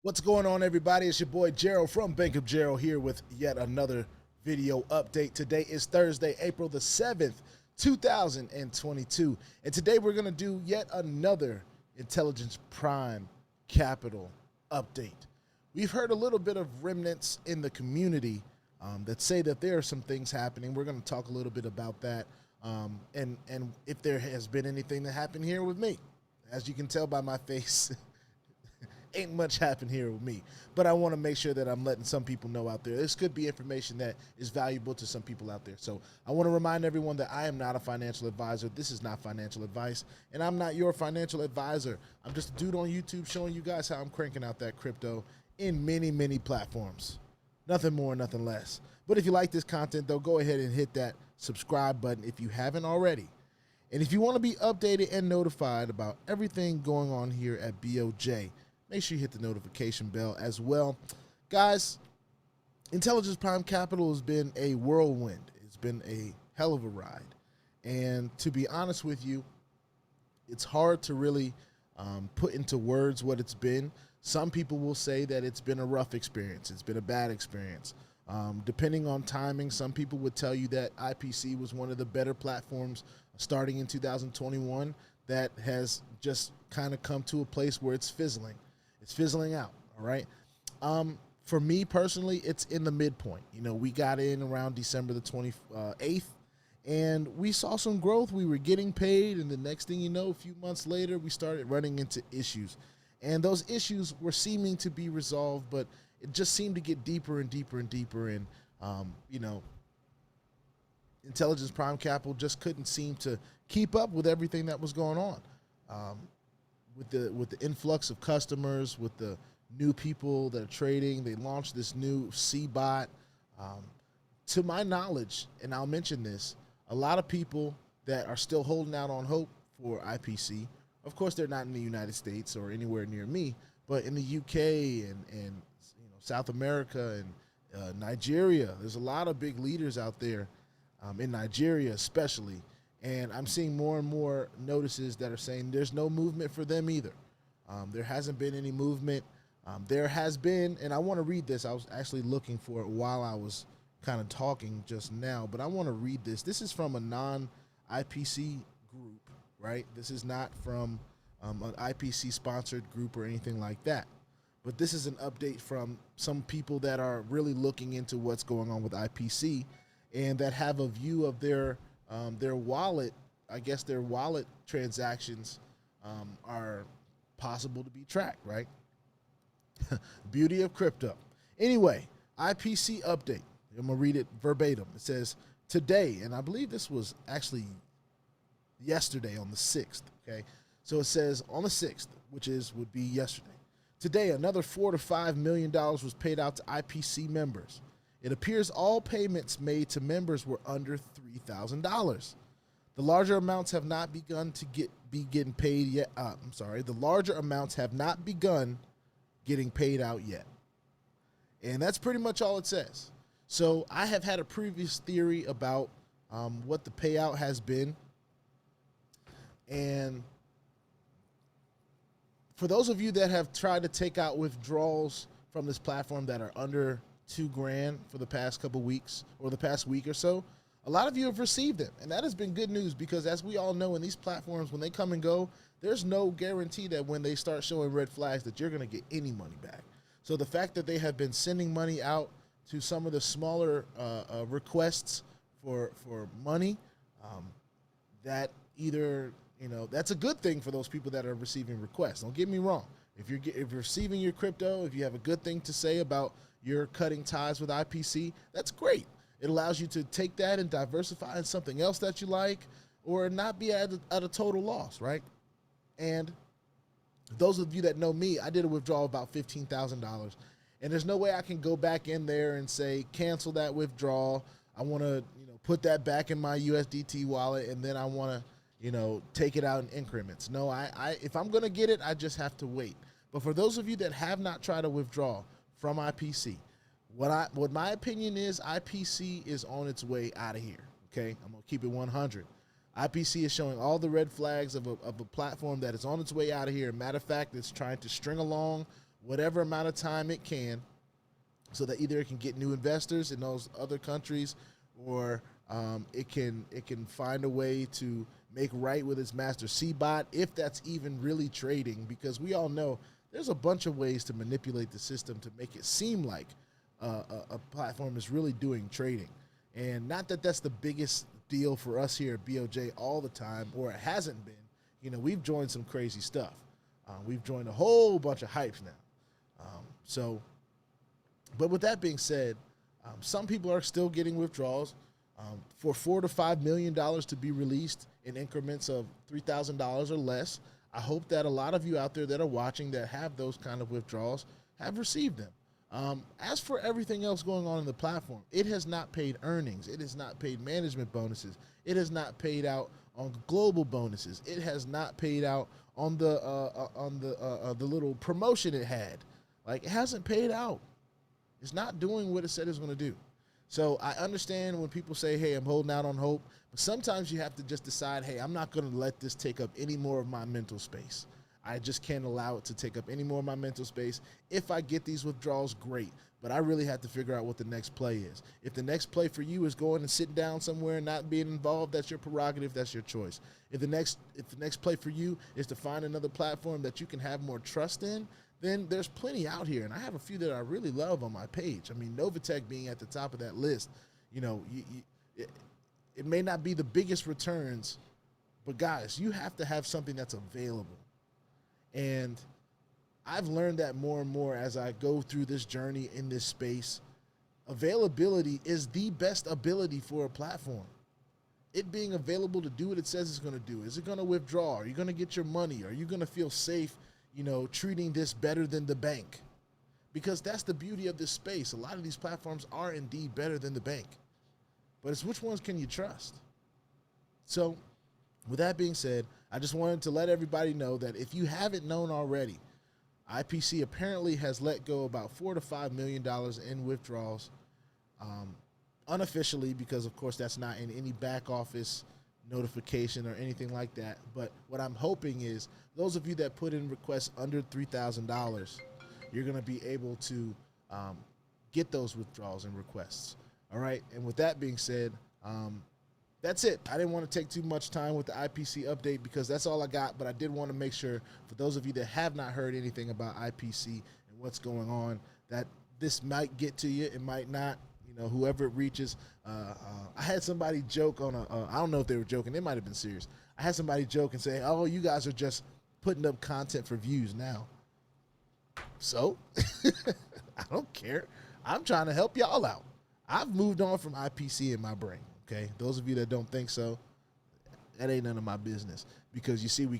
What's going on, everybody? It's your boy Gerald from Bank of Gerald here with yet another video update. Today is Thursday, April the 7th, 2022. And today we're going to do yet another Intelligence Prime Capital update. We've heard a little bit of remnants in the community that say that there are some things happening. We're going to talk a little bit about that and if there has been anything that happened here with me. As you can tell by my face, ain't much happen here with me, but I want to make sure that I'm letting some people know out there. This could be information that is valuable to some people out there. So I want to remind everyone that I am not a financial advisor. This is not financial advice, and I'm not your financial advisor. I'm just a dude on YouTube showing you guys how I'm cranking out that crypto in many platforms. Nothing more, nothing less. But if you like this content, though, go ahead and hit that subscribe button if you haven't already. And if you want to be updated and notified about everything going on here at BOJ, make sure you hit the notification bell as well. Guys, Intelligence Prime Capital has been a whirlwind. It's been a hell of a ride. And to be honest with you, it's hard to really put into words what it's been. Some people will say that it's been a rough experience. It's been a bad experience. Depending on timing, some people would tell you that IPC was one of the better platforms starting in 2021 that has just kind of come to a place where it's fizzling. It's fizzling out, all right? For me personally, it's in the midpoint. You know, we got in around December the 28th, and we saw some growth. We were getting paid, and the next thing you know, a few months later, we started running into issues. And those issues were seeming to be resolved, but it just seemed to get deeper and deeper and deeper. And, you know, Intelligence Prime Capital just couldn't seem to keep up with everything that was going on. With the influx of customers, with the new people that are trading, they launched this new C-bot. To my knowledge, and I'll mention this, a lot of people that are still holding out on hope for IPC, of course they're not in the United States or anywhere near me, but in the UK and you know, South America and Nigeria, there's a lot of big leaders out there, in Nigeria especially. And I'm seeing more and more notices that are saying there's no movement for them either. There hasn't been any movement. There has been, and I want to read this. I was actually looking for it while I was kind of talking just now, but I want to read this. This is from a non-IPC group, right? This is not from an IPC-sponsored group or anything like that. But this is an update from some people that are really looking into what's going on with IPC and that have a view of their wallet. I guess their wallet transactions are possible to be tracked, right? Beauty of crypto. Anyway, IPC update. I'm going to read it verbatim. It says, today, and I believe this was actually yesterday on the 6th, okay? So it says on the 6th, which would be yesterday. Today, another $4 to $5 million was paid out to IPC members. It appears all payments made to members were under $3,000. The larger amounts have not begun to be getting paid yet. The larger amounts have not begun getting paid out yet. And that's pretty much all it says. So I have had a previous theory about what the payout has been. And for those of you that have tried to take out withdrawals from this platform that are under $2,000 for the past couple weeks or the past week or so, a lot of you have received them, and that has been good news because as we all know, in these platforms, when they come and go, there's no guarantee that when they start showing red flags that you're going to get any money back. So the fact that they have been sending money out to some of the smaller requests for money, that either, you know, that's a good thing for those people that are receiving requests. Don't get me wrong. If you're receiving your crypto, if you have a good thing to say about your cutting ties with IPC, that's great. It allows you to take that and diversify in something else that you like or not be at a total loss, right? And those of you that know me, I did a withdrawal of about $15,000. And there's no way I can go back in there and say, cancel that withdrawal. I want to, you know, put that back in my USDT wallet, and then I want to, you know, take it out in increments. No, if I'm going to get it, I just have to wait. But for those of you that have not tried to withdraw from IPC, what my opinion is, IPC is on its way out of here, okay? I'm going to keep it 100. IPC is showing all the red flags of a platform that is on its way out of here. Matter of fact, it's trying to string along whatever amount of time it can, so that either it can get new investors in those other countries, or it can find a way to make right with its master CBOT, if that's even really trading, because we all know there's a bunch of ways to manipulate the system to make it seem like a platform is really doing trading. And not that that's the biggest deal for us here at BOJ all the time, or it hasn't been. You know, we've joined some crazy stuff. We've joined a whole bunch of hypes now. But with that being said, some people are still getting withdrawals for $4 to $5 million to be released in increments of $3,000 or less. I hope that a lot of you out there that are watching that have those kind of withdrawals have received them. As for everything else going on in the platform, it has not paid earnings. It has not paid management bonuses. It has not paid out on global bonuses. It has not paid out on the little promotion it had. Like, it hasn't paid out. It's not doing what it said it was going to do. So I understand when people say, hey, I'm holding out on hope, but sometimes you have to just decide, hey, I'm not going to let this take up any more of my mental space. I just can't allow it to take up any more of my mental space. If I get these withdrawals, great, but I really have to figure out what the next play is. If the next play for you is going and sitting down somewhere and not being involved, that's your prerogative, that's your choice. If the next play for you is to find another platform that you can have more trust in, then there's plenty out here, and I have a few that I really love on my page. I mean, NOVATECH being at the top of that list, you know, it may not be the biggest returns, but guys, you have to have something that's available. And I've learned that more and more as I go through this journey in this space. Availability is the best ability for a platform. It being available to do what it says it's going to do. Is it going to withdraw? Are you going to get your money? Are you going to feel safe, you know, treating this better than the bank? Because that's the beauty of this space. A lot of these platforms are indeed better than the bank. But it's which ones can you trust? So with that being said, I just wanted to let everybody know that if you haven't known already, IPC apparently has let go about $4 to $5 million in withdrawals unofficially, because of course that's not in any back office notification or anything like that. But what I'm hoping is those of you that put in requests under $3,000, you're going to be able to get those withdrawals and requests. All right. And with that being said, that's it. I didn't want to take too much time with the IPC update because that's all I got, but I did want to make sure for those of you that have not heard anything about IPC and what's going on, that this might get to you. It might not. You know, whoever it reaches. I had somebody joke on I don't know if they were joking. They might have been serious. I had somebody joke and say, oh, you guys are just putting up content for views now. So I don't care. I'm trying to help y'all out. I've moved on from IPC in my brain. Okay, those of you that don't think so, that ain't none of my business, because you see we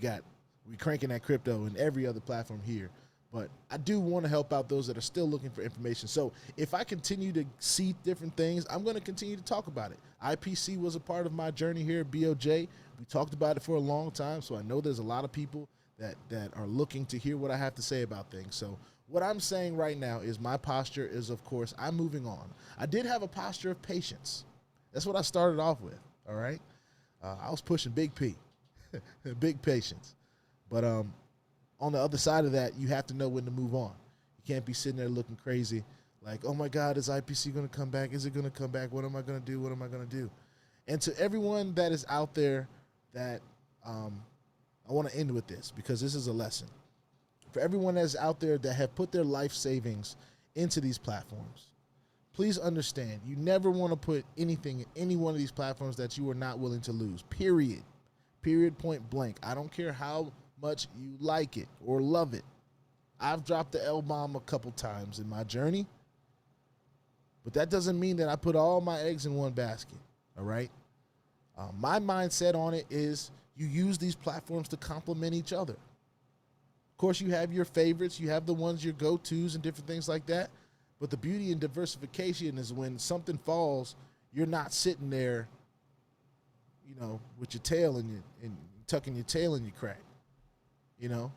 cranking that crypto in every other platform here. But I do want to help out those that are still looking for information. So if I continue to see different things, I'm going to continue to talk about it. IPC was a part of my journey here at BOJ. We talked about it for a long time, so I know there's a lot of people that are looking to hear what I have to say about things. So what I'm saying right now is my posture is, of course, I'm moving on. I did have a posture of patience. That's what I started off with, all right? I was pushing big P, big patience. But on the other side of that, you have to know when to move on. You can't be sitting there looking crazy like, oh, my God, is IPC going to come back? Is it going to come back? What am I going to do? What am I going to do? And to everyone that is out there that I want to end with this, because this is a lesson. For everyone that is out there that have put their life savings into these platforms, please understand, you never want to put anything in any one of these platforms that you are not willing to lose, period. Period, point blank. I don't care how much you like it or love it. I've dropped the L-bomb a couple times in my journey, but that doesn't mean that I put all my eggs in one basket, all right? My mindset on it is you use these platforms to complement each other. Of course, you have your favorites. You have the ones, your go-tos and different things like that. But the beauty in diversification is when something falls, you're not sitting there, you know, with your tail and tucking your tail in your crack. You know,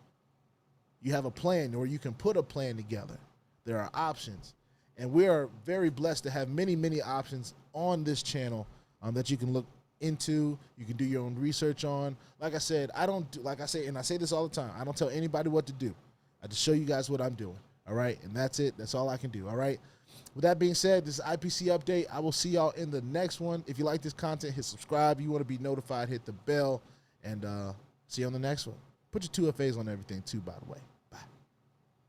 you have a plan, or you can put a plan together. There are options, and we are very blessed to have many, many options on this channel that you can look into. You can do your own research on. Like I said, and I say this all the time, I don't tell anybody what to do. I just show you guys what I'm doing. All right, and that's it. That's all I can do. All right. With that being said, this is IPC update. I will see y'all in the next one. If you like this content, hit subscribe. You want to be notified, hit the bell, and see you on the next one. Put your 2FAs on everything too, by the way.